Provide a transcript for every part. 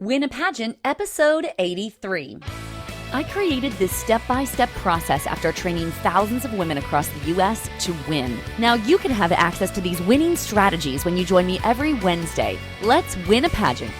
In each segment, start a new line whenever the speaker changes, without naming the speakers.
Win a Pageant, episode 83. I created this step-by-step process after training thousands of women across the U.S. to win. Now you can have access to these winning strategies when you join me every Wednesday. Let's win a pageant.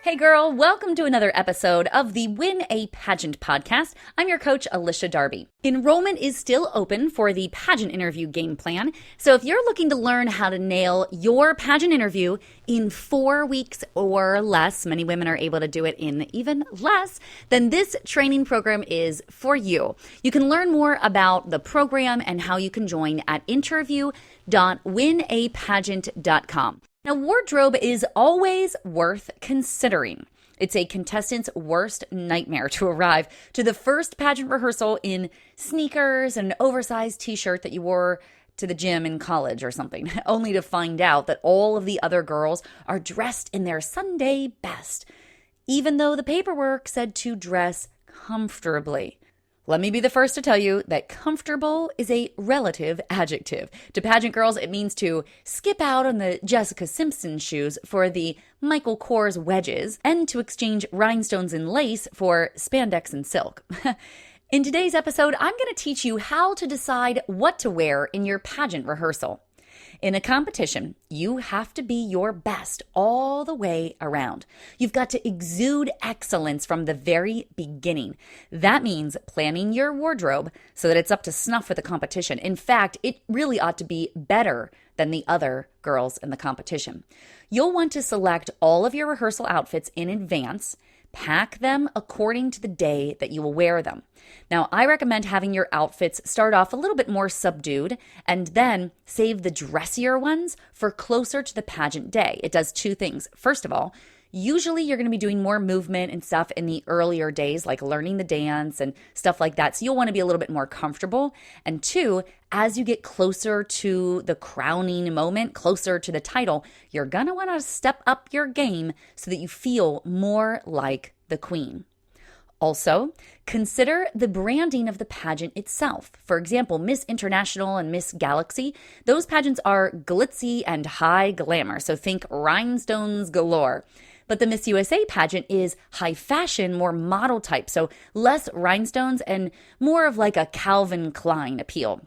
Hey girl, welcome to another episode of the Win a Pageant podcast. I'm your coach, Alicia Darby. Enrollment is still open for the pageant interview game plan. So if you're looking to learn how to nail your pageant interview in 4 weeks or less, many women are able to do it in even less, then this training program is for you. You can learn more about the program and how you can join at interview.winapageant.com. Now, wardrobe is always worth considering. It's a contestant's worst nightmare to arrive to the first pageant rehearsal in sneakers and an oversized t-shirt that you wore to the gym in college or something, only to find out that all of the other girls are dressed in their Sunday best, even though the paperwork said to dress comfortably. Let me be the first to tell you that comfortable is a relative adjective. To pageant girls, it means to skip out on the Jessica Simpson shoes for the Michael Kors wedges and to exchange rhinestones and lace for spandex and silk. In today's episode, I'm going to teach you how to decide what to wear in your pageant rehearsal. In a competition, you have to be your best all the way around. You've got to exude excellence from the very beginning. That means planning your wardrobe so that it's up to snuff for the competition. In fact, it really ought to be better than the other girls in the competition. You'll want to select all of your rehearsal outfits in advance. Pack them according to the day that you will wear them. Now, I recommend having your outfits start off a little bit more subdued and then save the dressier ones for closer to the pageant day. It does two things. First of all, usually you're going to be doing more movement and stuff in the earlier days, like learning the dance and stuff like that. So you'll want to be a little bit more comfortable. And two, as you get closer to the crowning moment, closer to the title, you're going to want to step up your game so that you feel more like the queen. Also, consider the branding of the pageant itself. For example, Miss International and Miss Galaxy, those pageants are glitzy and high glamour. So think rhinestones galore. But the Miss USA pageant is high fashion, more model type, so less rhinestones and more of like a Calvin Klein appeal.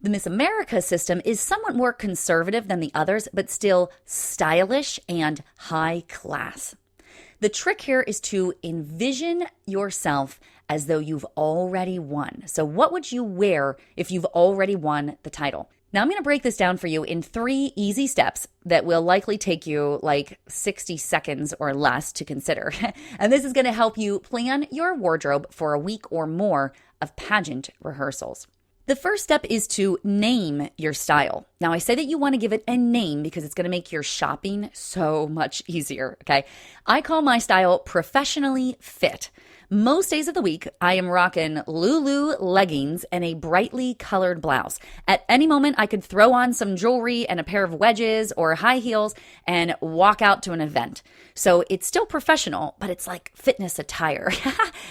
The Miss America system is somewhat more conservative than the others, but still stylish and high class. The trick here is to envision yourself as though you've already won. So what would you wear if you've already won the title? Now I'm going to break this down for you in 3 easy steps that will likely take you like 60 seconds or less to consider. And this is going to help you plan your wardrobe for a week or more of pageant rehearsals. The first step is to name your style. Now, I say that you want to give it a name because it's going to make your shopping so much easier, okay? I call my style professionally fit. Most days of the week, I am rocking Lulu leggings and a brightly colored blouse. At any moment, I could throw on some jewelry and a pair of wedges or high heels and walk out to an event. So it's still professional, but it's like fitness attire.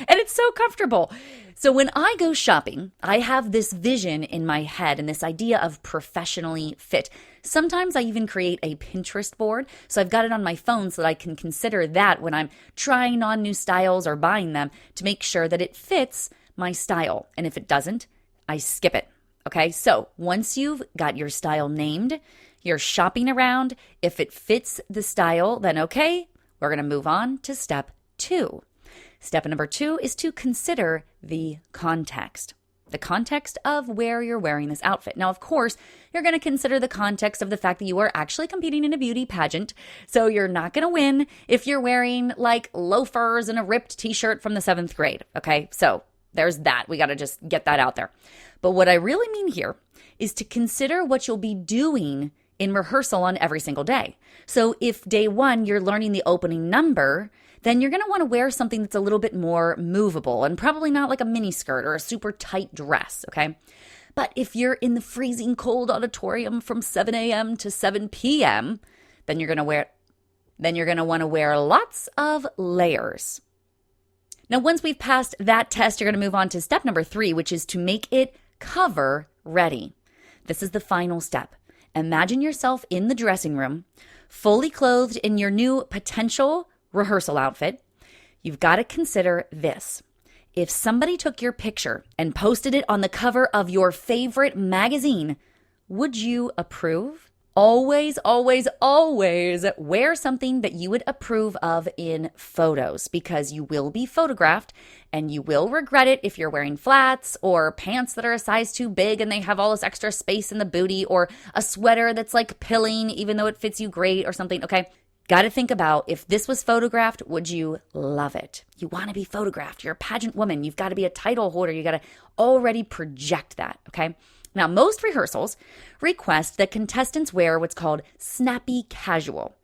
And it's so comfortable. So when I go shopping, I have this vision in my head and this idea of professionally fit. Sometimes I even create a Pinterest board. So I've got it on my phone so that I can consider that when I'm trying on new styles or buying them to make sure that it fits my style. And if it doesn't, I skip it. Okay, so once you've got your style named, you're shopping around. If it fits the style, then okay, we're going to move on to step 2. Step number 2 is to consider the context of where you're wearing this outfit. Now, of course, you're going to consider the context of the fact that you are actually competing in a beauty pageant. So you're not going to win if you're wearing like loafers and a ripped t-shirt from the 7th grade. Okay, so there's that. We got to just get that out there. But what I really mean here is to consider what you'll be doing in rehearsal on every single day. So if day 1 you're learning the opening number, then you're going to want to wear something that's a little bit more movable and probably not like a mini skirt or a super tight dress, okay? But if you're in the freezing cold auditorium from 7 a.m. to 7 p.m., then you're going to want to wear lots of layers. Now, once we've passed that test, you're going to move on to step number 3, which is to make it cover ready. This is the final step. Imagine yourself in the dressing room, fully clothed in your new potential rehearsal outfit. you've got to consider this. If somebody took your picture and posted it on the cover of your favorite magazine, would you approve? Always, always, always wear something that you would approve of in photos, because you will be photographed and you will regret it if you're wearing flats or pants that are a size too big and they have all this extra space in the booty, or a sweater that's like pilling even though it fits you great or something, okay? Got to think about, if this was photographed, would you love it? You want to be photographed. You're a pageant woman. You've got to be a title holder. You got to already project that, okay? Now, most rehearsals request that contestants wear what's called Snappy Casual.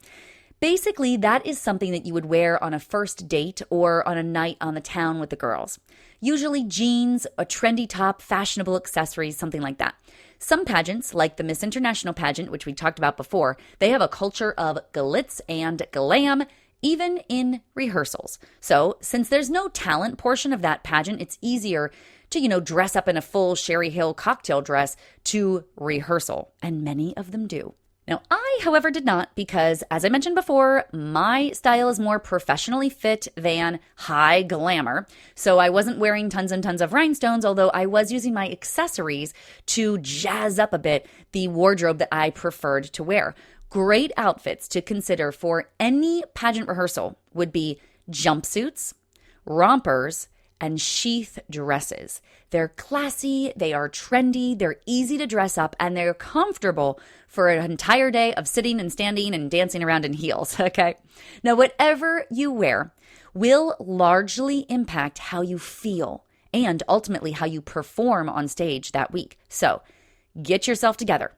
Basically, that is something that you would wear on a first date or on a night on the town with the girls. Usually jeans, a trendy top, fashionable accessories, something like that. Some pageants, like the Miss International pageant, which we talked about before, they have a culture of glitz and glam, even in rehearsals. So since there's no talent portion of that pageant, it's easier to, dress up in a full Sherry Hill cocktail dress to rehearsal. And many of them do. Now, I, however, did not, because as I mentioned before, my style is more professionally fit than high glamour. So I wasn't wearing tons and tons of rhinestones, although I was using my accessories to jazz up a bit the wardrobe that I preferred to wear. Great outfits to consider for any pageant rehearsal would be jumpsuits, rompers, and sheath dresses. They're classy, they are trendy, they're easy to dress up, and they're comfortable for an entire day of sitting and standing and dancing around in heels, okay? Now, whatever you wear will largely impact how you feel and ultimately how you perform on stage that week. So get yourself together.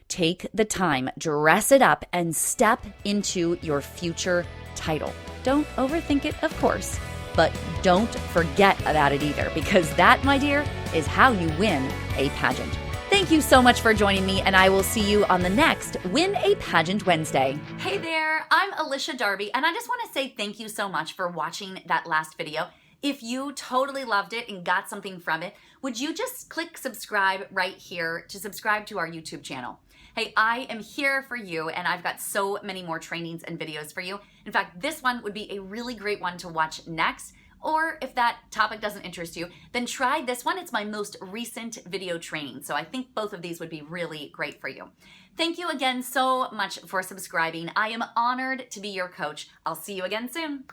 Take the time, dress it up, and step into your future title. Don't overthink it, of course, but don't forget about it either, because that, my dear, is how you win a pageant. Thank you so much for joining me, and I will see you on the next Win a Pageant Wednesday. Hey there, I'm Alicia Darby, and I just want to say thank you so much for watching that last video. If you totally loved it and got something from it, would you just click subscribe right here to subscribe to our YouTube channel? Hey, I am here for you, and I've got so many more trainings and videos for you. In fact, this one would be a really great one to watch next. Or if that topic doesn't interest you, then try this one. It's my most recent video training. So I think both of these would be really great for you. Thank you again so much for subscribing. I am honored to be your coach. I'll see you again soon.